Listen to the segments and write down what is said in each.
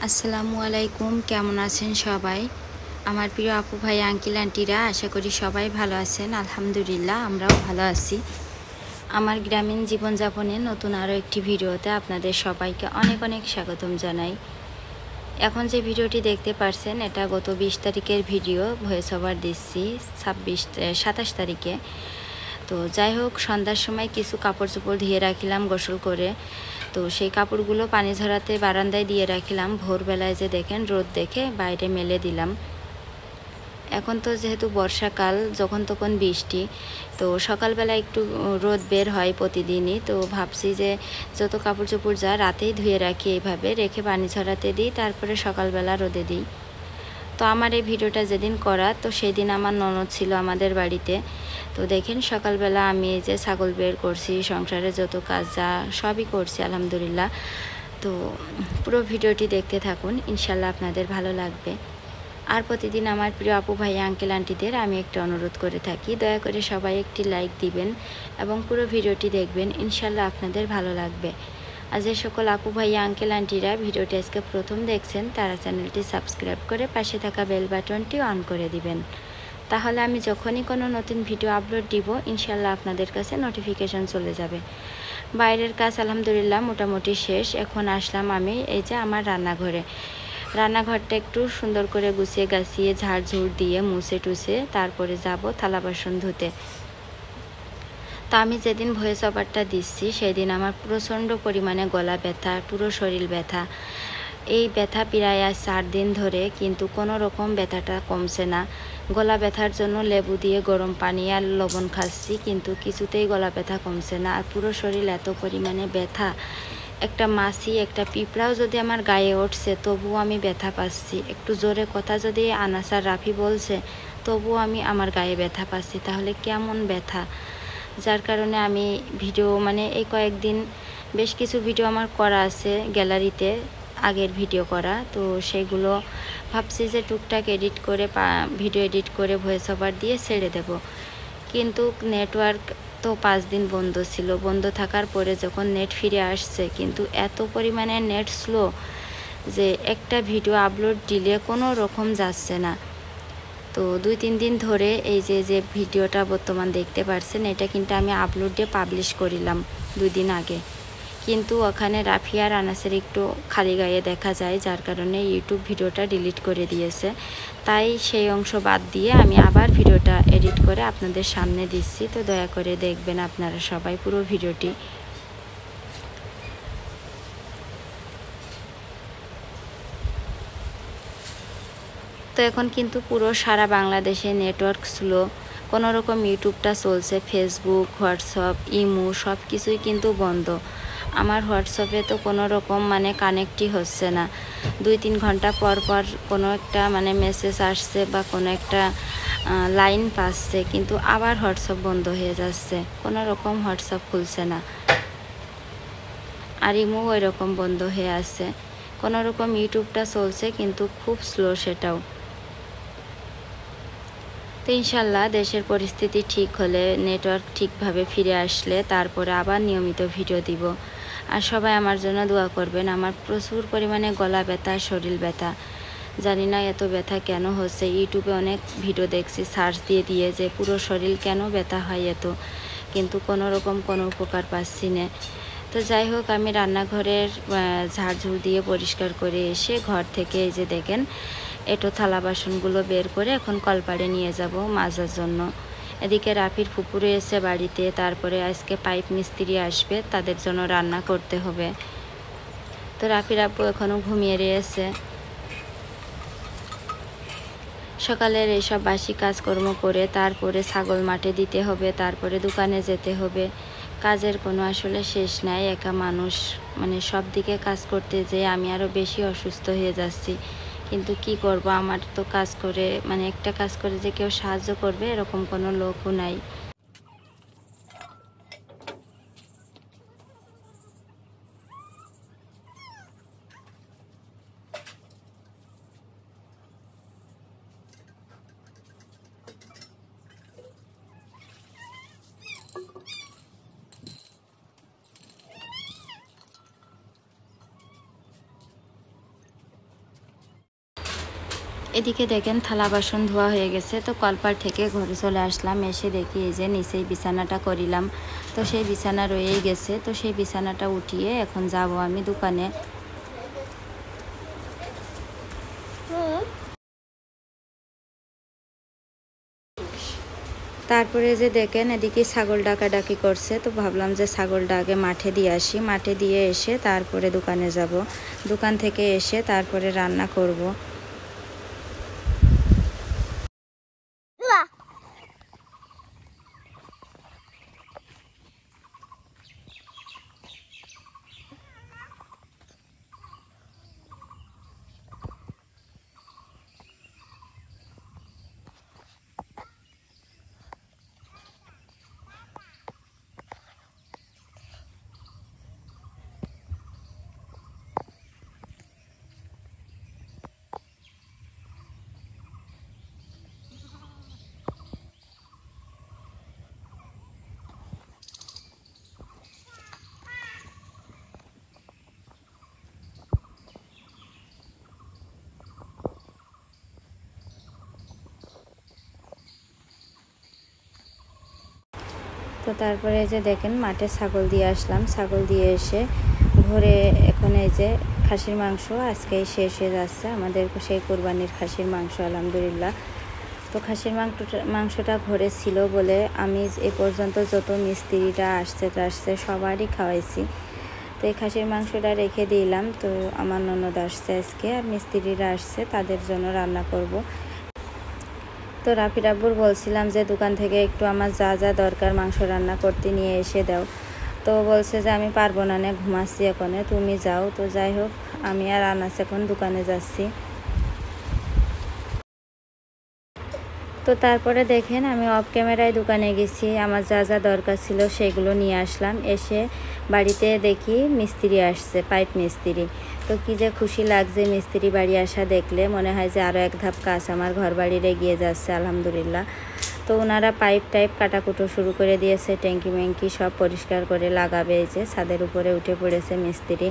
আসসালামু আলাইকুম। কেমন আছেন সবাই? আমার প্রিয় আপু ভাই আঙ্কেল আন্টিরা, আশা করি সবাই ভালো আছেন। আলহামদুলিল্লাহ আমরাও ভালো আছি। আমার গ্রামীণ জীবনযাপনে নতুন আরও একটি ভিডিওতে আপনাদের সবাইকে অনেক অনেক স্বাগতম জানাই। এখন যে ভিডিওটি দেখতে পারছেন এটা গত 20 তারিখের ভিডিও, ভয়েস ওভার দিচ্ছি 27 তারিখে। তো যাই হোক, সন্ধ্যার সময় কিছু কাপড় চোপড় ধুয়ে রাখিলাম গোসল করে। তো সেই কাপড়গুলো পানি ঝরাতে বারান্দায় দিয়ে রাখিলাম। ভোরবেলায় যে দেখেন রোদ দেখে বাইরে মেলে দিলাম। এখন তো যেহেতু বর্ষাকাল, যখন তখন বৃষ্টি, তো সকালবেলা একটু রোদ বের হয় প্রতিদিনই। তো ভাবছি যে যত কাপড় চোপড় যা রাতেই ধুয়ে রাখি, এইভাবে রেখে পানি ঝরাতে দিই, তারপরে সকালবেলা রোদে দিই। তো আমার এই ভিডিওটা যেদিন করা, তো সেই দিন আমার ননদ ছিল আমাদের বাড়িতে। তো দেখেন সকালবেলা আমি এই যে ছাগল বের করছি, সংসারে যত কাজ যা সবই করছি আলহামদুলিল্লাহ। তো পুরো ভিডিওটি দেখতে থাকুন, ইনশাল্লাহ আপনাদের ভালো লাগবে। আর প্রতিদিন আমার প্রিয় আপু ভাই আঙ্কেল আন্টিদের আমি একটা অনুরোধ করে থাকি, দয়া করে সবাই একটি লাইক দিবেন এবং পুরো ভিডিওটি দেখবেন, ইনশাল্লাহ আপনাদের ভালো লাগবে। আর যে সকল আপু ভাই আঙ্কেল আন্টিরা ভিডিওটি আজকে প্রথম দেখছেন, তারা চ্যানেলটি সাবস্ক্রাইব করে পাশে থাকা বেল বাটনটি অন করে দিবেন। তাহলে আমি যখনই কোনো নতুন ভিডিও আপলোড দিব, ইনশাল্লাহ আপনাদের কাছে নোটিফিকেশন চলে যাবে। বাইরের কাজ আলহামদুলিল্লাহ মোটামুটি শেষ। এখন আসলাম আমি এই যে আমার রান্নাঘরে। রান্নাঘরটা একটু সুন্দর করে গুছিয়ে গাছিয়ে ঝাড়ঝুড় দিয়ে মুছে টুছে তারপরে যাব থালা বাসন ধুতে। তো আমি যেদিন ভয়েস ওভারটা দিচ্ছি সেদিন আমার প্রচণ্ড পরিমাণে গলা ব্যথা, পুরো শরীর ব্যথা। এই ব্যথা প্রায় আজ 4 দিন ধরে, কিন্তু কোনো রকম ব্যথাটা কমছে না। গলা ব্যথার জন্য লেবু দিয়ে গরম পানি আর লবণ খাচ্ছি, কিন্তু কিছুতেই গলা ব্যথা কমছে না। আর পুরো শরীর এত পরিমাণে ব্যথা, একটা মাছি একটা পিঁপড়াও যদি আমার গায়ে উঠছে তবুও আমি ব্যথা পাচ্ছি। একটু জোরে কথা যদি আনাসার রাফি বলছে তবুও আমি আমার গায়ে ব্যথা পাচ্ছি। তাহলে কেমন ব্যথা! যার কারণে আমি ভিডিও এই কয়েকদিন বেশ কিছু ভিডিও আমার করা আছে গ্যালারিতে, আগের ভিডিও করা। তো সেগুলো ভাবছি যে টুকটাক এডিট করে ভিডিও এডিট করে ভয়েস ওভার দিয়ে ছেড়ে দেব। কিন্তু নেটওয়ার্ক তো 5 দিন বন্ধ ছিল। বন্ধ থাকার পরে যখন নেট ফিরে আসছে, কিন্তু এত পরিমাণে নেট স্লো যে একটা ভিডিও আপলোড দিলে কোনো রকম যাচ্ছে না। তো 2-3 দিন ধরে এই যে ভিডিওটা বর্তমান দেখতে পারছেন, এটা কিন্তু আমি আপলোড দিয়ে পাবলিশ করিলাম 2 দিন আগে, কিন্তু ওখানে রাফিয়ার আনাসের একটু খালি গায়ে দেখা যায়, যার কারণে ইউটিউব ভিডিওটা ডিলিট করে দিয়েছে। তাই সেই অংশ বাদ দিয়ে আমি আবার ভিডিওটা এডিট করে আপনাদের সামনে দিচ্ছি। তো দয়া করে দেখবেন আপনারা সবাই পুরো ভিডিওটি। তো এখন কিন্তু পুরো সারা বাংলাদেশে নেটওয়ার্ক স্লো, কোনো রকম ইউটিউবটা চলছে, ফেসবুক, হোয়াটসঅ্যাপ, ইমো সব কিছুই কিন্তু বন্ধ। আমার হোয়াটসঅ্যাপে তো কোনো রকম কানেক্টই হচ্ছে না। 2-3 ঘন্টা পর পর কোনো একটা মেসেজ আসছে বা কোনো একটা লাইন পাচ্ছে, কিন্তু আবার হোয়াটসঅ্যাপ বন্ধ হয়ে যাচ্ছে, কোনো রকম হোয়াটসঅ্যাপ খুলছে না। আর ইমো ওই রকম বন্ধ হয়ে আছে। কোনো রকম ইউটিউবটা চলছে, কিন্তু খুব স্লো সেটাও। তো ইনশাল্লাহ দেশের পরিস্থিতি ঠিক হলে, নেটওয়ার্ক ঠিকভাবে ফিরে আসলে তারপরে আবার নিয়মিত ভিডিও দিব। আর সবাই আমার জন্য দোয়া করবেন। আমার প্রচুর পরিমাণে গলা ব্যথা, শরীর ব্যথা, জানি না এত ব্যথা কেন হচ্ছে। ইউটিউবে অনেক ভিডিও দেখছি সার্চ দিয়ে যে পুরো শরীর কেন ব্যথা হয় এত, কিন্তু কোনো রকম কোনো উপকার পাচ্ছি না। তো যাই হোক, আমি রান্নাঘরের ঝাড়ঝুড় দিয়ে পরিষ্কার করে এসে ঘর থেকে এই যে দেখেন এটো থালা বাসনগুলো বের করে এখন কলপাড়ে নিয়ে যাব মাজার জন্য। এদিকে রাফির ফুপুরে এসে বাড়িতে, তারপরে আজকে পাইপ মিস্ত্রি আসবে, তাদের জন্য রান্না করতে হবে। তো রাফির আপু এখনও ঘুমিয়ে রয়েছে। সকালের এইসব বাসি কাজকর্ম করে তারপরে ছাগল মাঠে দিতে হবে, তারপরে দোকানে যেতে হবে। কাজের কোনো আসলে শেষ নাই। একা মানুষ, সব দিকে কাজ করতে যেয়ে আমি আরও বেশি অসুস্থ হয়ে যাচ্ছি। কিন্তু কি করব, আমার তো কাজ করে একটা কাজ করে যে কেউ সাহায্য করবে এরকম কোনো লোকও নাই। এদিকে দেখেন থালা বাসন ধোয়া হয়ে গেছে। তো কলপার থেকে ঘরে চলে আসলাম, এসে দেখি এই যে নিচেই বিছানাটা করিলাম। তো সেই বিছানা রয়েই গেছে, তো সেই বিছানাটা উঠিয়ে এখন যাব আমি দোকানে। তারপরে যে দেখেন এদিকে ছাগল ডাকাডাকি করছে, তো ভাবলাম যে ছাগলটা আগে মাঠে দিয়ে আসি, মাঠে দিয়ে এসে তারপরে দোকানে যাব। দোকান থেকে এসে তারপরে রান্না করব। তো তারপরে এই যে দেখেন মাঠে ছাগল দিয়ে আসলাম, ছাগল দিয়ে এসে ঘরে এখন এই যে খাসির মাংস আজকেই শেষ হয়ে যাচ্ছে আমাদের সেই কোরবানির খাসির মাংস আলহামদুলিল্লাহ। তো খাসির মাংসটা ঘরে ছিল বলে আমি এ পর্যন্ত যত মিস্ত্রিরা আসছে সবারই খাওয়াইছি। তো এই খাসির মাংসটা রেখে দিলাম। তো আমার ননদ আসছে আজকে আর মিস্ত্রিরা আসছে, তাদের জন্য রান্না করব। তো রাফির আব্বুর বলছিলাম যে দোকান থেকে একটু আমার যা যা দরকার মাংস রান্না করতে নিয়ে এসে দাও। তো বলছে যে আমি পারবো না, ঘুমাচ্ছি এখনে, তুমি যাও। তো যাই হোক আমি আর আনাস এখন দোকানে যাচ্ছি। তো তারপরে দেখেন আমি অফ ক্যামেরায় দোকানে গেছি, আমার যা যা দরকার ছিল সেগুলো নিয়ে আসলাম। এসে বাড়িতে দেখি মিস্ত্রি আসছে, পাইপ মিস্ত্রি। তো কী যে খুশি লাগছে মিস্ত্রি বাড়ি আসা দেখলে, মনে হয় যে আরও এক ধাপ কাজ আমার ঘর বাড়ির এগিয়ে যাচ্ছে আলহামদুলিল্লাহ। তো ওনারা পাইপ টাইপ কাটাকুটো শুরু করে দিয়েছে, ট্যাঙ্কি ম্যাঙ্কি সব পরিষ্কার করে লাগাবে। এই যে ছাদের উপরে উঠে পড়েছে মিস্ত্রি।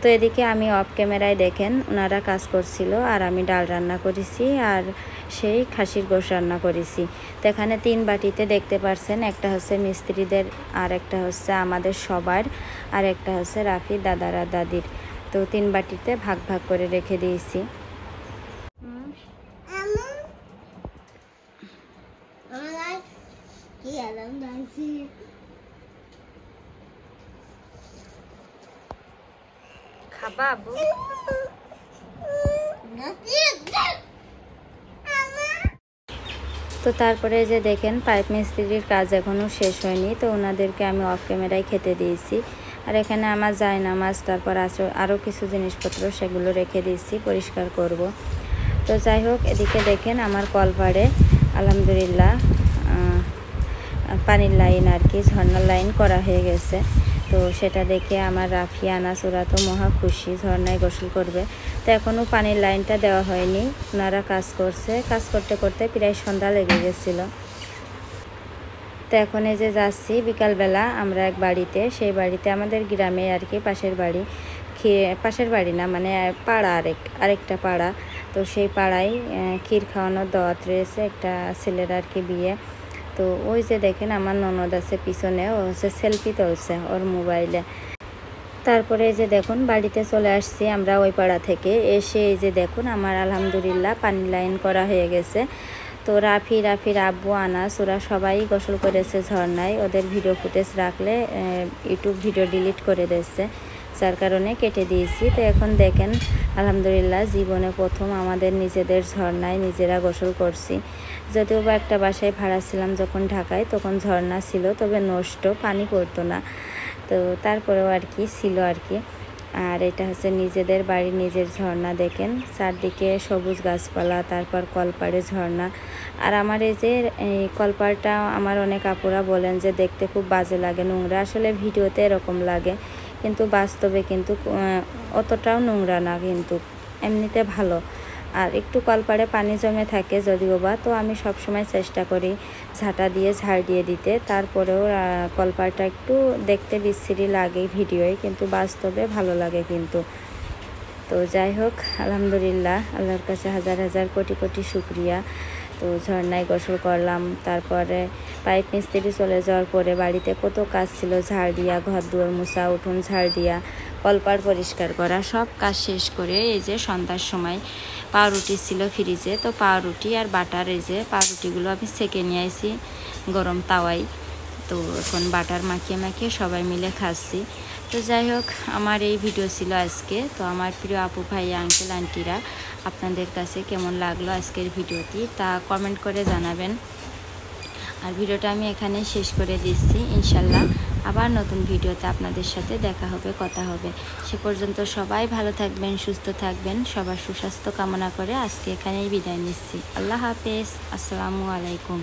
তো এদিকে আমি অফ ক্যামেরায় দেখেন ওনারা কাজ করছিল, আর আমি ডাল রান্না করেছি আর সেই খাসির গোশ রান্না করেছি। তো এখানে 3 বাটিতে দেখতে পারছেন, একটা হচ্ছে মিস্ত্রিদের, আর একটা হচ্ছে আমাদের সবার, আর একটা হচ্ছে রাফি দাদার আর দাদির। তো 3 বাটিতে ভাগ ভাগ করে রেখে দিয়েছি। খাবা আবু? তো তারপরে যে দেখেন পাইপ মিস্ত্রির কাজ এখনও শেষ হয়নি, তো ওনাদেরকে আমি অফ ক্যামেরায় খেতে দিয়েছি। আর এখানে আমার জায়নামাজ, তারপর আরও কিছু জিনিসপত্র সেগুলো রেখে দিয়েছি, পরিষ্কার করব। তো যাই হোক এদিকে দেখেন আমার কলপাড়ে আলহামদুলিল্লাহ পানির লাইন আর কি, ঝর্ণার লাইন করা হয়ে গেছে। তো সেটা দেখে আমার রাফি আনাস ওরা তো মহা খুশি, ঝর্ণায় গোসল করবে। তো এখনও পানির লাইনটা দেওয়া হয়নি, ওনারা কাজ করছে, কাজ করতে করতে প্রায় সন্ধ্যা লেগে গেছিলো। তো এখন এই যে যাচ্ছি বিকালবেলা আমরা এক বাড়িতে, সেই বাড়িতে আমাদের গ্রামে আর কি পাশের বাড়ি, পাশের বাড়ি না মানে পাড়া, আরেকটা পাড়া। তো সেই পাড়ায় ক্ষীর খাওয়ানোর দাওয়াত রয়েছে, একটা ছেলের আর কি বিয়ে। তো ওই যে দেখেন আমার ননদ আছে পিছনে, ও হচ্ছে সেলফি তুলছে ওর মোবাইলে। তারপরে এই যে দেখুন বাড়িতে চলে আসছি আমরা ওই পাড়া থেকে এসে, এই যে দেখুন আমার আলহামদুলিল্লাহ পানি লাইন করা হয়ে গেছে। তো রাফির আব্বু আনাস ওরা সবাই গোসল করেছে ঝর্ণায়, ওদের ভিডিও ফুটেজ রাখলে ইউটিউব ভিডিও ডিলিট করে দিচ্ছে, যার কারণে কেটে দিয়েছি। তো এখন দেখেন আলহামদুলিল্লাহ জীবনে প্রথম আমাদের নিজেদের ঝর্ণায় নিজেরা গোসল করছি। যদিও বা একটা বাসায় ভাড়া ছিলাম যখন ঢাকায়, তখন ঝর্ণা ছিল, তবে নষ্ট, পানি পড়তো না। তো তারপরেও আর কি ছিল আর কি। আর এটা হচ্ছে নিজেদের বাড়ি, নিজের ঝর্ণা। দেখেন চারদিকে সবুজ গাছপালা, তারপর কলপাড়ে ঝর্ণা। আর আমার এই যে কলপাড়টা আমার অনেক আপুরা বলেন যে দেখতে খুব বাজে লাগে, নোংরা। আসলে ভিডিওতে এরকম লাগে, কিন্তু বাস্তবে কিন্তু অতটাও নোংরা না, কিন্তু এমনিতে ভালো। আর একটু কলপাড়ে পানি জমে থাকে যদিও বা, তো আমি সব সময় চেষ্টা করি ঝাঁটা দিয়ে ঝাড় দিয়ে দিতে। তারপরেও কলপাড়টা একটু দেখতে বিশ্রী লাগে ভিডিওয়, কিন্তু বাস্তবে ভালো লাগে কিন্তু। তো যাই হোক, আলহামদুলিল্লাহ, আল্লাহর কাছে হাজার হাজার কোটি কোটি শুকরিয়া। তো ঝর্ণায় গোসল করলাম, তারপরে পাইপ মিস্ত্রি চলে যাওয়ার পরে বাড়িতে কত কাজ ছিল, ঝাড় দিয়া, ঘর দুয়ার মুছা, উঠোন ঝাড় দিয়া, কলপার পরিষ্কার করা, সব কাজ শেষ করে এই যে সন্ধ্যার সময় পাউরুটি ছিল ফ্রিজে, তো পাউরুটি আর বাটার, এই যে পাউরুটিগুলো আমি সেকে নিয়ে আসি গরম তাওয়ায়। তো এখন বাটার মাখিয়ে মাখিয়ে সবাই মিলে খাচ্ছি। তো যাই হোক, আমার এই ভিডিও ছিল আজকে। তো আমার প্রিয় আপু ভাই আঙ্কেল আন্টিরা, আপনাদের কাছে কেমন লাগলো আজকের ভিডিওটি তা কমেন্ট করে জানাবেন। আর ভিডিওটা আমি এখানে শেষ করে দিচ্ছি। ইনশাল্লাহ আবার নতুন ভিডিওতে আপনাদের সাথে দেখা হবে, কথা হবে। সে পর্যন্ত সবাই ভালো থাকবেন, সুস্থ থাকবেন, সবার সুস্বাস্থ্য কামনা করে আজকে এখানেই বিদায় নিচ্ছি। আল্লাহ হাফেজ, আসসালামু আলাইকুম।